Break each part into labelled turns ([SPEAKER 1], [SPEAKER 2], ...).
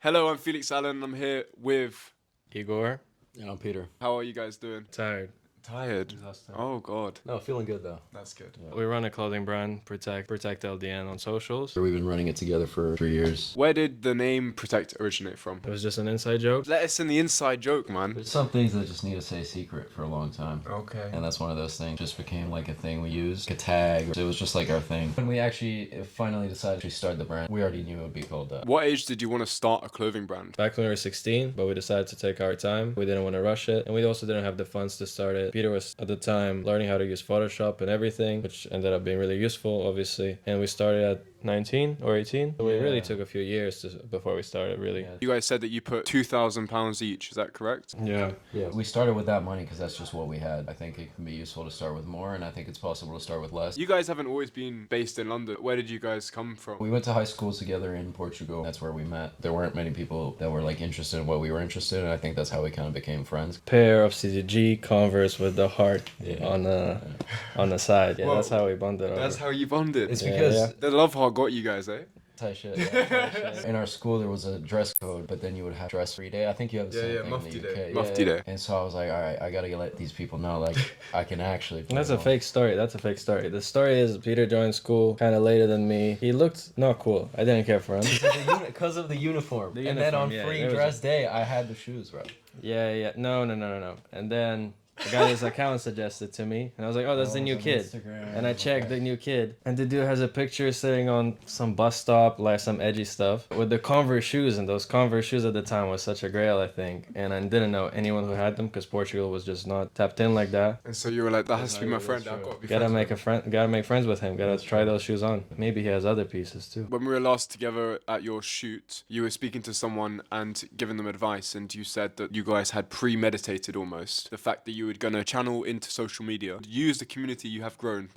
[SPEAKER 1] Hello, I'm Felix Allen. I'm here with
[SPEAKER 2] Egor.
[SPEAKER 3] And I'm Peter.
[SPEAKER 1] How are you guys doing?
[SPEAKER 2] Tired.
[SPEAKER 1] Tired.
[SPEAKER 2] Exhausted.
[SPEAKER 1] Oh God.
[SPEAKER 3] No, feeling good though.
[SPEAKER 1] That's good.
[SPEAKER 3] Yeah.
[SPEAKER 2] We run a clothing brand, Protect LDN on socials.
[SPEAKER 3] We've been running it together for 3 years.
[SPEAKER 1] Where did the name Protect originate from?
[SPEAKER 2] It was just an inside joke.
[SPEAKER 1] Let us in the inside joke, man.
[SPEAKER 3] There's some things that just need to stay secret for a long time.
[SPEAKER 1] Okay.
[SPEAKER 3] And that's one of those things. Just became like a thing we used. Like a tag. It was just like our thing. When we actually finally decided to start the brand, we already knew it would be called that.
[SPEAKER 1] What age did you want to start a clothing brand?
[SPEAKER 2] Back when we were 16, but we decided to take our time. We didn't want to rush it, and we also didn't have the funds to start it. Peter was at the time learning how to use Photoshop and everything, which ended up being really useful, obviously. And we started at 19 or 18. So it really took a few years before we started, really.
[SPEAKER 3] Yeah.
[SPEAKER 1] You guys said that you put £2,000 each. Is that correct?
[SPEAKER 2] Yeah.
[SPEAKER 3] Yeah, we started with that money because that's just what we had. I think it can be useful to start with more, and I think it's possible to start with less.
[SPEAKER 1] You guys haven't always been based in London. Where did you guys come from?
[SPEAKER 3] We went to high school together in Portugal. That's where we met. There weren't many people that were like interested in what we were interested in. I think that's how we kind of became friends.
[SPEAKER 2] Pair of CZG Converse with the heart on the side. Yeah,
[SPEAKER 1] Whoa.
[SPEAKER 2] that's how we bonded over.
[SPEAKER 1] That's how you bonded.
[SPEAKER 3] It's
[SPEAKER 2] Yeah,
[SPEAKER 3] because
[SPEAKER 2] yeah.
[SPEAKER 1] The love heart got you guys, eh?
[SPEAKER 3] Tight shit, yeah, tight shit. In our school, there was a dress code, but then you would have dress free day. I think you have the same thing
[SPEAKER 1] Mufti
[SPEAKER 3] in the
[SPEAKER 1] day.
[SPEAKER 3] UK.
[SPEAKER 1] Mufti day.
[SPEAKER 3] And so I was like, all right, I gotta let these people know, like, I can actually.
[SPEAKER 2] And that's a fake story. The story is Peter joined school kind of later than me. He looked not cool. I didn't care for him.
[SPEAKER 3] Because of the uniform.
[SPEAKER 2] The
[SPEAKER 3] And then
[SPEAKER 2] uniform,
[SPEAKER 3] on
[SPEAKER 2] yeah,
[SPEAKER 3] free
[SPEAKER 2] it was
[SPEAKER 3] dress day, I had the shoes, bro.
[SPEAKER 2] Yeah. No. And then the guy his account suggested to me, and I was like, oh, that's the new kid. And I checked the new kid, and the dude has a picture sitting on some bus stop, like some edgy stuff, with the Converse shoes, and those Converse shoes at the time was such a grail, I think. And I didn't know anyone who had them because Portugal was just not tapped in like that.
[SPEAKER 1] And so you were like, that has to be my
[SPEAKER 3] That's
[SPEAKER 1] friend.
[SPEAKER 3] true.
[SPEAKER 1] I've got to be
[SPEAKER 2] Gotta
[SPEAKER 1] friends with him.
[SPEAKER 2] make friends with him. Gotta try those shoes on. Maybe he has other pieces too.
[SPEAKER 1] When we were last together at your shoot, you were speaking to someone and giving them advice, and you said that you guys had premeditated almost the fact that you were going to channel into social media, use the community you have grown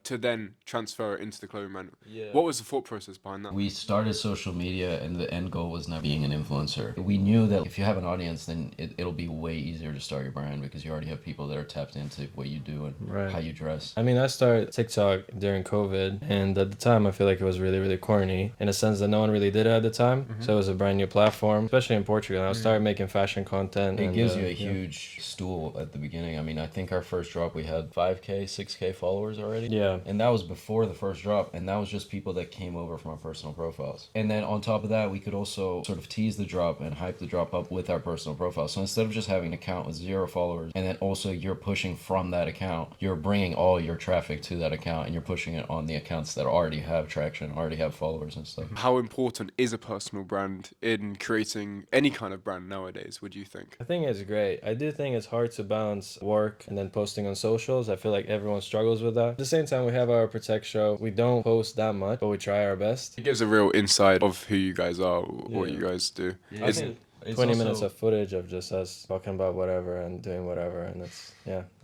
[SPEAKER 1] to then transfer it into the clothing brand.
[SPEAKER 2] Yeah.
[SPEAKER 1] What was the thought process behind that?
[SPEAKER 3] We started social media, and the end goal was not being an influencer. We knew that if you have an audience, then it'll be way easier to start your brand because you already have people that are tapped into what you do and
[SPEAKER 2] Right.
[SPEAKER 3] how you dress.
[SPEAKER 2] I mean, I started TikTok during COVID, and at the time, I feel like it was really, really corny in a sense that no one really did it at the time. So it was a brand new platform, especially in Portugal. And I started making fashion content.
[SPEAKER 3] It
[SPEAKER 2] and,
[SPEAKER 3] gives you a
[SPEAKER 2] yeah.
[SPEAKER 3] huge stool at the beginning. I mean, I think our first drop we had 5K, 6K followers already.
[SPEAKER 2] Yeah.
[SPEAKER 3] And that was before the first drop, and that was just people that came over from our personal profiles. And then on top of that, we could also sort of tease the drop and hype the drop up with our personal profiles. So instead of just having an account with 0 followers, and then also you're pushing from that account, you're bringing all your traffic to that account, and you're pushing it on the accounts that already have traction, already have followers and stuff.
[SPEAKER 1] How important is a personal brand in creating any kind of brand nowadays, would you think?
[SPEAKER 2] I think it's great. I do think it's hard to balance work and then posting on socials. I feel like everyone struggles with that. At the same time, we have our Protect show. We don't post that much, but we try our best.
[SPEAKER 1] It gives a real insight of who you guys are, what you guys do.
[SPEAKER 2] I think 20 minutes of footage of just us talking about whatever and doing whatever, and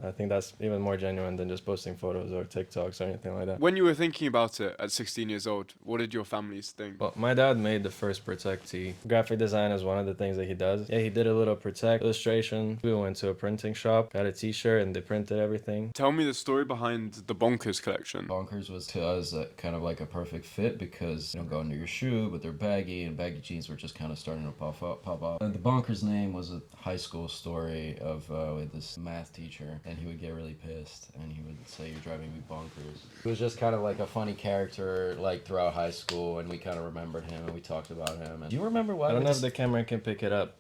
[SPEAKER 2] I think that's even more genuine than just posting photos or TikToks or anything like that.
[SPEAKER 1] When you were thinking about it at 16 years old, what did your families think?
[SPEAKER 2] Well, my dad made the first Protect tee. Graphic design is one of the things that he does. Yeah, he did a little Protect illustration. We went to a printing shop, got a t-shirt, and they printed everything.
[SPEAKER 1] Tell me the story behind the Bonkers collection.
[SPEAKER 3] Bonkers was to us kind of like a perfect fit because they don't go under your shoe, but they're baggy, and baggy jeans were just kind of starting to pop up. And the Bonkers name was a high school story of with this math teacher, and he would get really pissed, and he would say, "You're driving me bonkers." It was just kind of like a funny character, like throughout high school, and we kind of remembered him, and we talked about him. And do you remember why?
[SPEAKER 2] I don't know if the camera can pick it up,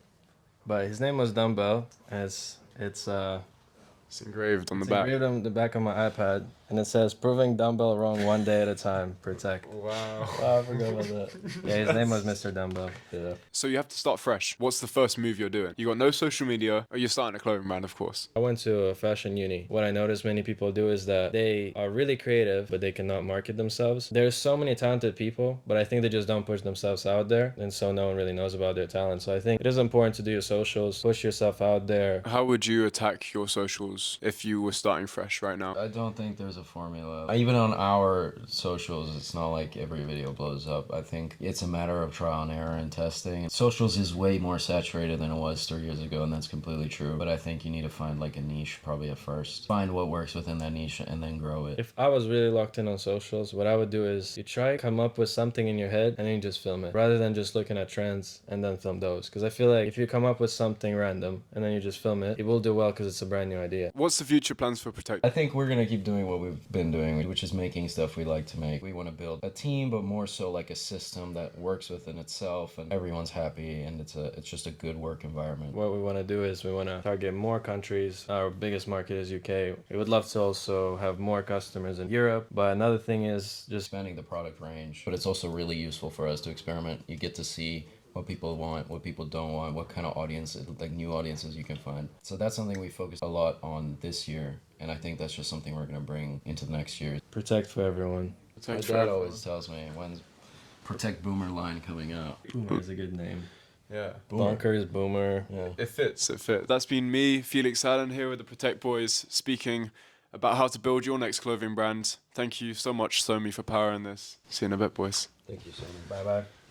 [SPEAKER 2] but his name was Dumbbell, and it's
[SPEAKER 1] engraved on the back.
[SPEAKER 2] engraved on the back of my iPad, and it says, "Proving Dumbbell wrong one day at a time, Protect."
[SPEAKER 1] Wow.
[SPEAKER 2] Oh, I forgot about that. Yeah, his name was Mr. Dumbbell. Yeah.
[SPEAKER 1] So you have to start fresh. What's the first move you're doing? You got no social media, or you're starting a clothing brand, of course.
[SPEAKER 2] I went to a fashion uni. What I noticed many people do is that they are really creative, but they cannot market themselves. There's so many talented people, but I think they just don't push themselves out there, and so no one really knows about their talent. So I think it is important to do your socials, push yourself out there.
[SPEAKER 1] How would you attack your socials if you were starting fresh right now?
[SPEAKER 3] I don't think there's always a formula. Even on our socials, it's not like every video blows up. I think it's a matter of trial and error and testing. Socials is way more saturated than it was 3 years ago, and that's completely true. But I think you need to find like a niche probably at first. Find what works within that niche and then grow it.
[SPEAKER 2] If I was really locked in on socials, what I would do is you try to come up with something in your head and then you just film it, rather than just looking at trends and then film those. Because I feel like if you come up with something random and then you just film it, it will do well because it's a brand new idea.
[SPEAKER 1] What's the future plans for Protect?
[SPEAKER 3] I think we're gonna keep doing what we've been doing, which is making stuff we like to make. We want to build a team, but more so like a system that works within itself and everyone's happy and it's just a good work environment.
[SPEAKER 2] What we want to do is we want to target more countries. Our biggest market is UK. We would love to also have more customers in Europe, but another thing is just
[SPEAKER 3] Expanding the product range, but it's also really useful for us to experiment. You get to see what people want, what people don't want, what kind of audiences, like new audiences you can find. So that's something we focus a lot on this year, and I think that's just something we're gonna bring into the next year.
[SPEAKER 2] protect for everyone.
[SPEAKER 3] My dad always tells me, when's Protect Boomer line coming out?
[SPEAKER 2] Boomer is a good name.
[SPEAKER 1] Yeah.
[SPEAKER 2] Bonkers, Boomer. Yeah.
[SPEAKER 1] It fits. That's been me, Felix Allen, here with the Protect Boys, speaking about how to build your next clothing brand. Thank you so much, SewMe, for powering this. See you in a bit, boys.
[SPEAKER 3] Thank you so much.
[SPEAKER 2] Bye bye.